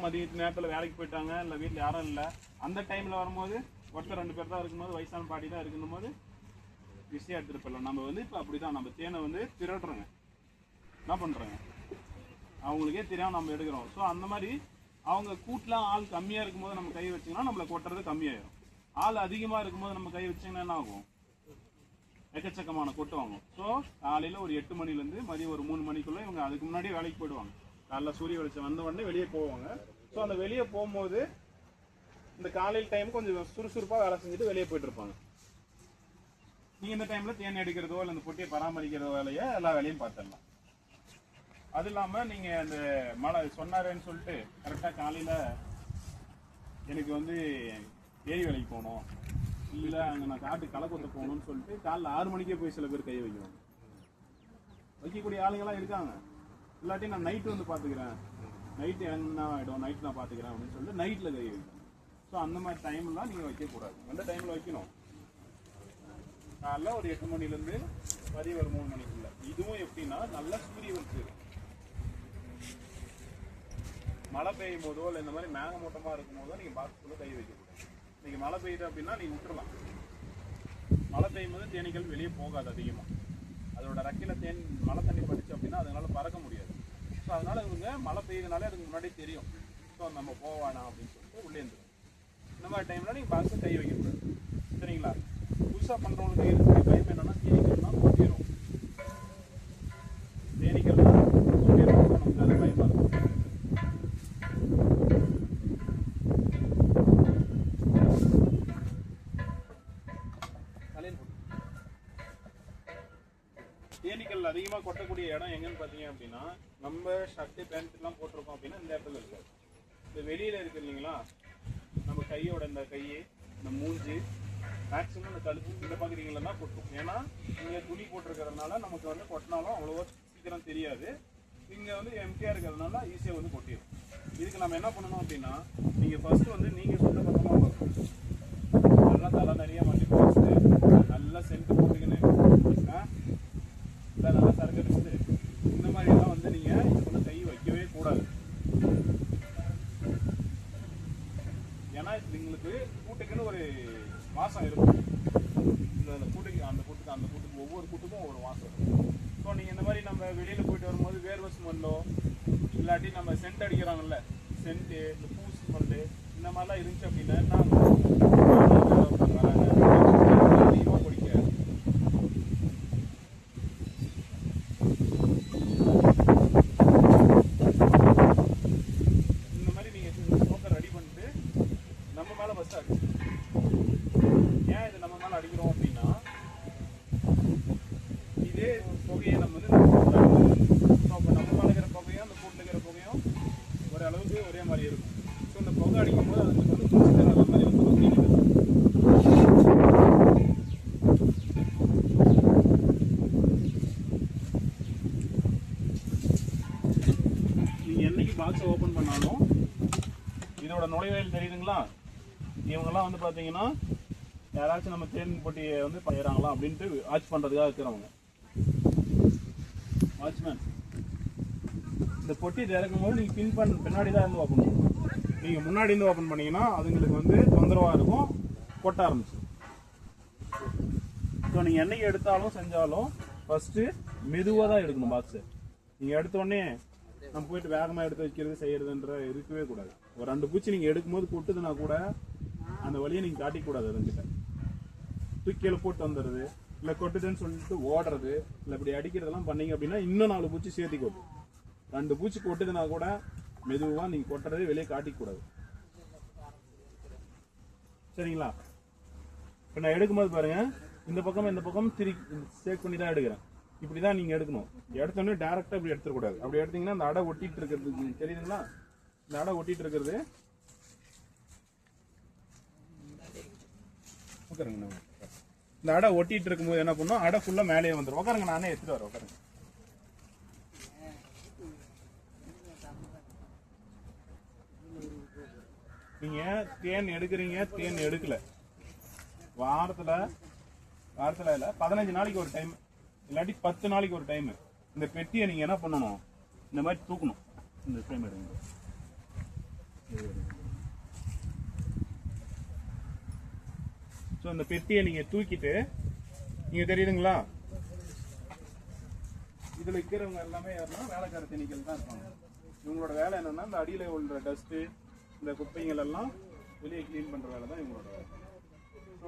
மதிய நேரத்தில் வேலைக்கு போயிட்டாங்க, இல்லை வீட்டில் யாரும் இல்லை, அந்த டைமில் வரும்போது ஒருத்தர் 2 பேர் தான் இருக்கும்போது, வயசான பாட்டி தான் இருக்கணும் போது ஈஸியாக எடுத்துகிட்டு போயிடலாம். நம்ம வந்து இப்போ அப்படி தான் நம்ம தேனை வந்து திருடுறோங்க, என்ன பண்ணுறோங்க, அவங்களுக்கே தெரியாமல் நம்ம எடுக்கிறோம். ஸோ அந்த மாதிரி அவங்க கூட்டில் ஆள் கம்மியாக இருக்கும்போது நம்ம கை வச்சிங்கன்னா நம்மளை கொட்டுறது கம்மியாயிடும். ஆள் அதிகமாக இருக்கும்போது நம்ம கை வச்சிங்கன்னா என்ன ஆகும், எக்கச்சக்கமான கொட்டு வாங்கும். ஸோ காலையில் ஒரு 8 மணிலேருந்து மதியம் ஒரு 3 மணிக்குள்ளே இவங்க அதுக்கு முன்னாடியே வேலைக்கு போயிடுவாங்க. காலைல சூரிய வெளிச்சம் வந்த உடனே வெளியே போவாங்க. ஸோ அந்த வெளியே போகும்போது இந்த காலையில் டைம் கொஞ்சம் சுறுசுறுப்பாக வேலை செஞ்சுட்டு வெளியே போயிட்டு இருப்பாங்க. நீங்கள் இந்த டைமில் தேன் எடுக்கிறதோ இல்லை இந்த பொட்டியை பராமரிக்கிறதோ வேலையை எல்லா வேலையும் பார்த்துடலாம். அது இல்லாமல் நீங்கள் அந்த மழை சொன்னாரேன்னு சொல்லிட்டு கரெக்டாக காலையில் எனக்கு வந்து ஏரி வேலைக்கு போகணும், இல்லை அங்கே நான் காட்டு களை கொத்த போகணும்னு சொல்லிட்டு காலைல 6 மணிக்கே போய் சில பேர் கையை வைக்கணும். வைக்கக்கூடிய ஆளுங்கெல்லாம் இருக்காங்க. இல்லாட்டி நான் நைட்டு வந்து பார்த்துக்கிறேன், நைட்டு என்ன ஆகிடும், நைட்டு நான் பார்த்துக்கிறேன் அப்படின்னு சொல்லிட்டு நைட்டில் கை வைக்கணும். ஸோ அந்த மாதிரி டைம்லாம் நீங்கள் வைக்கக்கூடாது. எந்த டைமில் வைக்கணும், காலைல ஒரு 8 மணிலேருந்து மதியம் ஒரு 3 மணிக்குள்ள. இதுவும் எப்படின்னா நல்லா சூரிய வெளிச்சம், மழை பெய்யும் போதோ இல்லை இந்த மாதிரி மேகமூட்டமாக இருக்கும் போதோ நீங்கள் பாக்ஸ்குள்ளே கை வைக்கக்கூடாது. நீங்கள் மழை பெய்யுது அப்படின்னா நீங்கள் விட்டுறலாம். மழை பெய்யும் போது தேனீக்கள் வெளியே போகாது அதிகமாக. அதோட ரெக்கையில் தேன் மழை தண்ணி படிச்சு அப்படின்னா அதனால பறக்க முடியாது. ஸோ அதனால இவங்க மழை பெய்யுதுனாலே அதுக்கு முன்னாடி தெரியும், ஸோ நம்ம போவானா அப்படின்னு சொல்லிட்டு உள்ளே இருந்துடும். இந்த மாதிரி டைமில் நீங்கள் பாக்ஸை கை வைக்கக்கூடாது. சரிங்களா? புதுசாக பண்ணுறவங்களுக்கு இருக்கிற பயம் என்னன்னா தேனீக்கள்லாம் கொட்டிடும், தேனீக்கள்லாம் கொட்டிடும். நமக்கு அது பயமாக இருக்கும். தேனீக்கள் அதிகமாக கொட்டக்கூடிய இடம் எங்கன்னு பார்த்தீங்க அப்படின்னா, நம்ம ஷர்ட்டு பேண்ட்லாம் போட்டிருக்கோம் அப்படின்னா இந்த இடத்துல இருக்காது. இந்த வெளியில் இருக்கு இல்லைங்களா, நம்ம கையோட இந்த கை, இந்த மூஞ்சி, மேக்ஸிமம் இந்த கழுத்து, இந்த பகுதிகளில் தான் கொட்டும். ஏன்னா இங்கே துணி போட்டிருக்கிறதுனால நமக்கு வந்து கொட்டினாலும் அவ்வளோவா சீக்கிரம் தெரியாது. இங்கே வந்து எம்டியாக இருக்கிறதுனால ஈஸியாக வந்து கொட்டிடும். இதுக்கு நம்ம என்ன பண்ணணும் அப்படின்னா, நீங்கள் ஃபஸ்ட்டு வந்து நீங்கள் சொந்த பக்கமாக வரணும். நல்லா தலை நிறைய மல்லி போட்டு நல்லா சென்ட்டு போட்டுக்கின்னு நல்லா சரக்கு எடுத்து இந்த மாதிரிலாம் வந்து நீங்கள் இதுக்குள்ள கை வைக்கவே கூடாது. ஏன்னா எங்களுக்கு கூட்டுக்குன்னு ஒரு வாசம் இருக்கும். இந்த கூட்டுக்கு அந்த கூட்டுக்கு ஒவ்வொரு கூட்டுக்கும் ஒவ்வொரு வாசம் இருக்கும். ஸோ நீங்கள் இந்த மாதிரி நம்ம வெளியில் போயிட்டு வரும்போது வேர்வை ஸ்மெல்லோ இல்லாட்டி நம்ம சென்ட் அடிக்கிறாங்கல்ல, சென்ட்டு, இந்த பூ ஸ்மெல்லு, இந்த மாதிரிலாம் இருந்துச்சு அப்படின்னா அதிகமாக பிடிக்காது. இந்த மாதிரி நீங்கள் ஸ்மோக்கை ரெடி பண்ணிட்டு நம்ம மேலே ஃபஸ்ட்டு அடிச்சு, ஏன் இது நம்ம மேலே அடிக்கிறோம் அப்படின்னா, இதே புகையை நம்ம வந்து நம்ம மேலே இருக்கிற புகையும் அந்த கூட்டில் இருக்கிற புகையும் ஒரு அளவுக்கு ஒரே மாதிரி இருக்கும். ஸோ இந்த புகை அடிக்கும் போது அதுக்கு வந்து பூச்சி தராத மாதிரி வந்து நீங்கள் என்னைக்கு பாக்ஸை ஓப்பன் பண்ணாலும் இதோட நுழைவாயில் தெரியுதுங்களா, இவங்கெல்லாம் வந்து பார்த்தீங்கன்னா யாராச்சும் நம்ம தேன் போட்டியை வந்து செய்கிறாங்களா அப்படின்ட்டு வாட்ச் பண்ணுறதுக்காக இருக்கிறவங்க வாட்ச்மேன். இந்த பொட்டி திறக்கும் போது நீங்கள் பின்னாடி தான் இருந்து ஓப்பன் பண்ணணும். நீங்கள் முன்னாடி இருந்து ஓப்பன் பண்ணிங்கன்னா அதுங்களுக்கு வந்து தொந்தரவாக இருக்கும், கொட்ட ஆரம்பிச்சு. ஸோ நீங்கள் என்னைக்கு எடுத்தாலும் செஞ்சாலும் ஃபஸ்ட்டு மெதுவாக தான் எடுக்கணும் பாக்ஸை. நீங்கள் எடுத்தோடனே நம்ம போயிட்டு வேகமாக எடுத்து வைக்கிறது செய்கிறதுன்ற இருக்கவே கூடாது. ஒரு 2 பூச்சி நீங்கள் எடுக்கும்போது கொட்டுதுன்னா கூட அந்த வழியை நீங்கள் காட்டிக்கூடாது. அதுங்கிட்ட தூக்கியில் போட்டு வந்துடுறது, இல்லை கொட்டுதுன்னு சொல்லிட்டு ஓடுறது, இல்லை இப்படி அடிக்கிறதெல்லாம் பண்ணீங்க அப்படின்னா இன்னும் 4 பூச்சி சேர்த்தி கொட்டும். 2 பூச்சி கொட்டுதுன்னா கூட மெதுவாக நீங்கள் கொட்டுறதே வெளியே காட்டிக்கூடாது. சரிங்களா? இப்போ நான் எடுக்கும்போது பாருங்கள், இந்த பக்கம் சேக் பண்ணி தான் எடுக்கிறேன். இப்படி தான் நீங்கள் எடுக்கணும். எடுத்தோடனே டேரெக்டாக இப்படி எடுத்துடக்கூடாது. அப்படி எடுத்தீங்கன்னா அந்த அடை ஒட்டிகிட்டு இருக்கிறது தெரியுதுங்களா, இந்த அடை ஒட்டிகிட்டு இருக்கிறது உட்காருங்க. இந்த அடை ஒட்டிகிட்டு இருக்கும்போது என்ன பண்ணணும், அடை ஃபுல்லாக மேலேயே வந்துடும். உட்காருங்க, நானே எடுத்துகிட்டு வரேன். உட்காருங்க. நீங்கள் தேன் எடுக்கிறீங்க, தேன் எடுக்கலை, வாரத்தில் இல்லை 15 நாளைக்கு ஒரு டைம், இல்லாட்டி 10 நாளைக்கு ஒரு டைம் இந்த பெட்டியை நீங்கள் என்ன பண்ணணும், இந்த மாதிரி தூக்கணும். இந்த டைம் எடுங்க. ஸோ இந்த பெட்டியை நீங்கள் தூக்கிட்டு நீங்கள் தெரியுதுங்களா, இதில் இருக்கிறவங்க எல்லாமே யாருன்னா வேலைக்கார தேனீக்கள் தான் இருப்பாங்க. இவங்களோட வேலை என்னன்னா இந்த அடியில் உள்ள டஸ்ட்டு இந்த குப்பைங்கள் எல்லாம் வெளியே க்ளீன் பண்ணுற வேலை தான் இவங்களோட வேலை. ஸோ